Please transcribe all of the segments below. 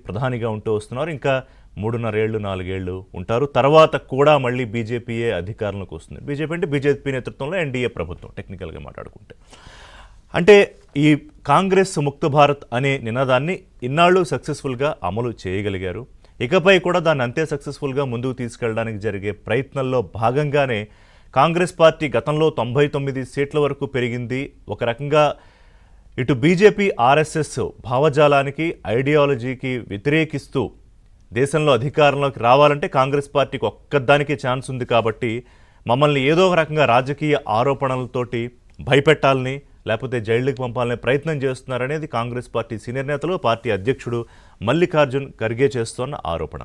ప్రధానిగా ఉంటూ వస్తున్నారు. ఇంకా 3.5 ఏళ్ళు 4 ఏళ్ళు ఉంటారు. తర్వాత కూడా మళ్ళీ బీజేపీయే అధికారంలోకి వస్తుంది. బీజేపీ అంటే బీజేపీ నేతృత్వంలో ఎన్డీఏ ప్రభుత్వం టెక్నికల్గా మాట్లాడుకుంటే. అంటే ఈ కాంగ్రెస్ ముక్త భారత్ అనే నినాదాన్ని ఇన్నాళ్ళు సక్సెస్ఫుల్గా అమలు చేయగలిగారు. ఇకపై కూడా దాన్ని అంతే సక్సెస్ఫుల్గా ముందుకు తీసుకెళ్ళడానికి జరిగే ప్రయత్నంలో భాగంగానే కాంగ్రెస్ పార్టీ గతంలో 99 సీట్ల వరకు పెరిగింది. ఒక రకంగా ఇటు బీజేపీ ఆర్ఎస్ఎస్ భావజాలానికి ఐడియాలజీకి వ్యతిరేకిస్తూ దేశంలో అధికారంలోకి రావాలంటే కాంగ్రెస్ పార్టీకి ఒక్కదానికే ఛాన్స్ ఉంది కాబట్టి మమ్మల్ని ఏదో ఒక రకంగా రాజకీయ ఆరోపణలతోటి భయపెట్టాలని లేకపోతే జైళ్ళకి పంపాలనే ప్రయత్నం చేస్తున్నారనేది కాంగ్రెస్ పార్టీ సీనియర్ నేతలు పార్టీ అధ్యక్షుడు మల్లికార్జున్ ఖర్గే చేస్తున్న ఆరోపణ.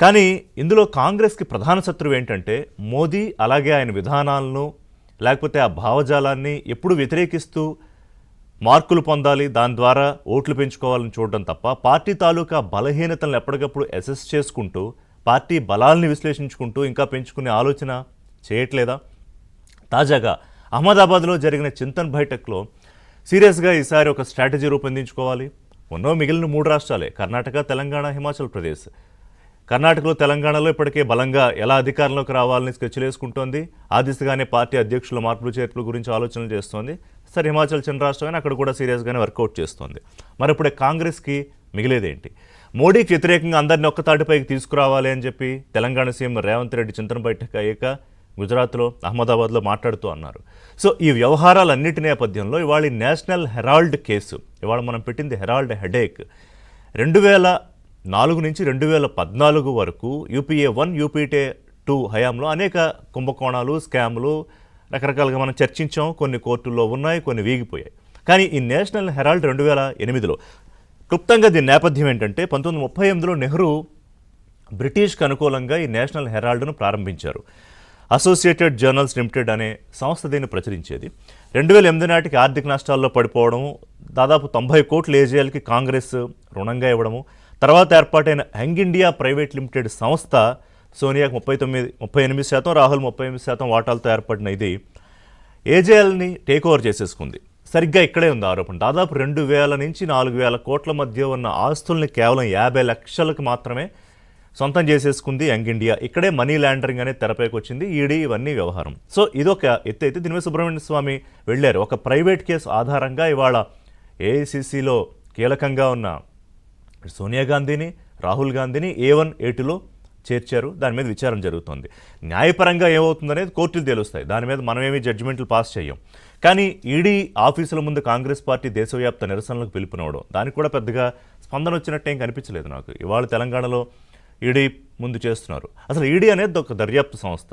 కానీ ఇందులో కాంగ్రెస్కి ప్రధాన శత్రువు ఏంటంటే మోదీ, అలాగే ఆయన విధానాలను లేకపోతే ఆ భావజాలాన్ని ఎప్పుడు వ్యతిరేకిస్తూ మార్కులు పొందాలి, దాని ద్వారా ఓట్లు పెంచుకోవాలని చూడడం తప్ప పార్టీ తాలూకా బలహీనతలను ఎప్పటికప్పుడు అసెస్ చేసుకుంటూ పార్టీ బలాల్ని విశ్లేషించుకుంటూ ఇంకా పెంచుకునే ఆలోచన చేయట్లేదా? తాజాగా అహ్మదాబాద్లో జరిగిన చింతన్ బైఠక్లో సీరియస్గా ఈసారి ఒక స్ట్రాటజీ రూపొందించుకోవాలి. మిగిలిన 3 రాష్ట్రాలే, కర్ణాటక, తెలంగాణ, హిమాచల్ ప్రదేశ్. కర్ణాటకలో తెలంగాణలో ఇప్పటికే బలంగా ఎలా అధికారంలోకి రావాలని స్కెచ్లు వేసుకుంటోంది. ఆ దిశగానే పార్టీ అధ్యక్షుల మార్పులు చేర్పుల గురించి ఆలోచనలు చేస్తోంది. సరే, హిమాచల్ చిన్న రాష్ట్రమైన అక్కడ కూడా సీరియస్గానే వర్కౌట్ చేస్తోంది. మరి ఇప్పుడే కాంగ్రెస్కి మిగిలేదేంటి? మోడీకి వ్యతిరేకంగా అందరినీ ఒక్కతాటిపైకి తీసుకురావాలి అని చెప్పి తెలంగాణ సీఎం రేవంత్ రెడ్డి చింతన బైఠక్ అయ్యాక గుజరాత్లో అహ్మదాబాద్లో మాట్లాడుతూ అన్నారు. సో ఈ వ్యవహారాలన్నిటి నేపథ్యంలో ఇవాళ నేషనల్ హెరాల్డ్ కేసు, ఇవాళ మనం పెట్టింది హెరాల్డ్ హెడేక్. 2004 నుంచి 2014 వరకు యూపీఏ 1 యూపీఏ 2 హయాంలో అనేక కుంభకోణాలు, స్కాములు రకరకాలుగా మనం చర్చించాం. కొన్ని కోర్టుల్లో ఉన్నాయి, కొన్ని వీగిపోయాయి. కానీ ఈ నేషనల్ హెరాల్డ్ 2008లో క్లుప్తంగా దీని నేపథ్యం ఏంటంటే 1938లో నెహ్రూ బ్రిటిష్కి అనుకూలంగా ఈ నేషనల్ హెరాల్డ్ను ప్రారంభించారు. అసోసియేటెడ్ జర్నల్స్ లిమిటెడ్ అనే సంస్థ దీన్ని ప్రచురించేది. 2008 నాటికి ఆర్థిక నష్టాల్లో పడిపోవడము, దాదాపు 90 కోట్ల ఏజీఎల్కి కాంగ్రెస్ రుణంగా ఇవ్వడము, తర్వాత ఏర్పాటైన యంగ్ ఇండియా ప్రైవేట్ లిమిటెడ్ సంస్థ సోనియాకు 38%, రాహుల్ 38% వాటాలతో ఏర్పడిన ఇది ఏజేఎల్ని టేక్ ఓవర్ చేసేసుకుంది. సరిగ్గా ఇక్కడే ఉంది ఆరోపణ. దాదాపు 2000 నుంచి 4000 కోట్ల మధ్య ఉన్న ఆస్తుల్ని కేవలం 50 లక్షలకు మాత్రమే సొంతం చేసేసుకుంది యంగ్ ఇండియా. ఇక్కడే మనీ లాండరింగ్ అనేది తెరపైకి వచ్చింది, ఈడీ ఇవన్నీ వ్యవహారం. సో ఇదొక ఎత్తు అయితే దీని మీద సుబ్రహ్మణ్య స్వామి వెళ్ళారు. ఒక ప్రైవేట్ కేసు ఆధారంగా ఇవాళ ఏఐసిసిలో కీలకంగా ఉన్న సోనియా గాంధీని, రాహుల్ గాంధీని A1 A2లో చేర్చారు. దాని మీద విచారణ జరుగుతుంది. న్యాయపరంగా ఏమవుతుందనేది కోర్టులు తెలుస్తాయి. దాని మీద మనమేమీ జడ్జిమెంట్లు పాస్ చేయం. కానీ ఈడీ ఆఫీసుల ముందు కాంగ్రెస్ పార్టీ దేశవ్యాప్త నిరసనలకు పిలుపునివ్వడం, దానికి కూడా పెద్దగా స్పందన వచ్చినట్టు ఏం కనిపించలేదు నాకు. ఇవాళ తెలంగాణలో ఈడీ ముందు చేస్తున్నారు. అసలు ఈడీ అనేది ఒక దర్యాప్తు సంస్థ.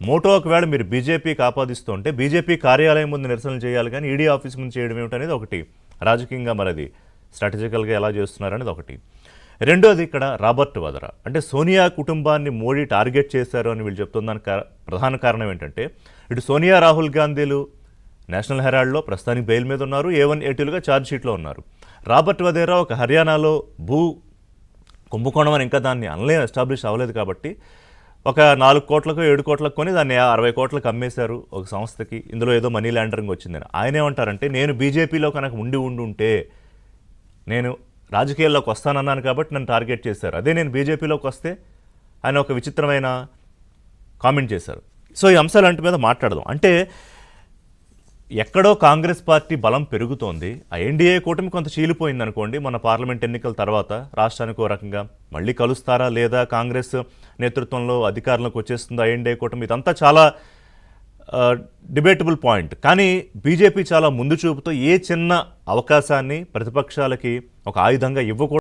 మోటో ఒకవేళ మీరు బీజేపీకి ఆపాదిస్తూ ఉంటే బీజేపీ కార్యాలయం ముందు నిరసనలు చేయాలి, కానీ ఈడీ ఆఫీస్ ముందు చేయడం ఏమిటనేది ఒకటి. రాజకీయంగా మరి అది స్ట్రాటజికల్గా ఎలా చేస్తున్నారనేది ఒకటి. రెండోది ఇక్కడ రాబర్ట్ వద్రా, అంటే సోనియా కుటుంబాన్ని మోడీ టార్గెట్ చేశారు అని వీళ్ళు చెప్తున్న ప్రధాన కారణం ఏంటంటే ఇటు సోనియా, రాహుల్ గాంధీలు నేషనల్ హెరాల్డ్లో ప్రస్తుతానికి బెయిల్ మీద ఉన్నారు, A1 A2లుగా ఛార్జ్షీట్లో ఉన్నారు. రాబర్ట్ వద్రా ఒక హర్యానాలో కుంభకోణం అని ఇంకా దాన్ని ఎస్టాబ్లిష్ అవ్వలేదు కాబట్టి ఒక 4 కోట్లకు 7 కోట్లకు కొని దాన్ని 60 కోట్లకు అమ్మేశారు ఒక సంస్థకి. ఇందులో ఏదో మనీ లాండరింగ్ వచ్చిందని. ఆయన ఏమంటారంటే నేను బీజేపీలో కనుక ఉండి నేను రాజకీయాల్లోకి వస్తానన్నాను కాబట్టి నన్ను టార్గెట్ చేశారు. అదే నేను బీజేపీలోకి వస్తే ఆయన ఒక విచిత్రమైన కామెంట్ చేశారు. సో ఈ అంశాలంటి మీద మాట్లాడదాం. అంటే ఎక్కడో కాంగ్రెస్ పార్టీ బలం పెరుగుతోంది. ఆ ఎన్డీఏ కూటమి కొంత చీలిపోయింది అనుకోండి. మన పార్లమెంట్ ఎన్నికల తర్వాత రాష్ట్రానికి ఓ రకంగా మళ్ళీ కలుస్తారా లేదా, కాంగ్రెస్ నేతృత్వంలో అధికారంలోకి వచ్చేస్తుందా ఎన్డీఏ కూటమి, ఇదంతా చాలా డిబేటబుల్ పాయింట్. కానీ బీజేపీ చాలా ముందు చూపుతో ఏ చిన్న అవకాశాన్ని ప్రతిపక్షాలకి ఒక ఆయుధంగా ఇవ్వకూడదు.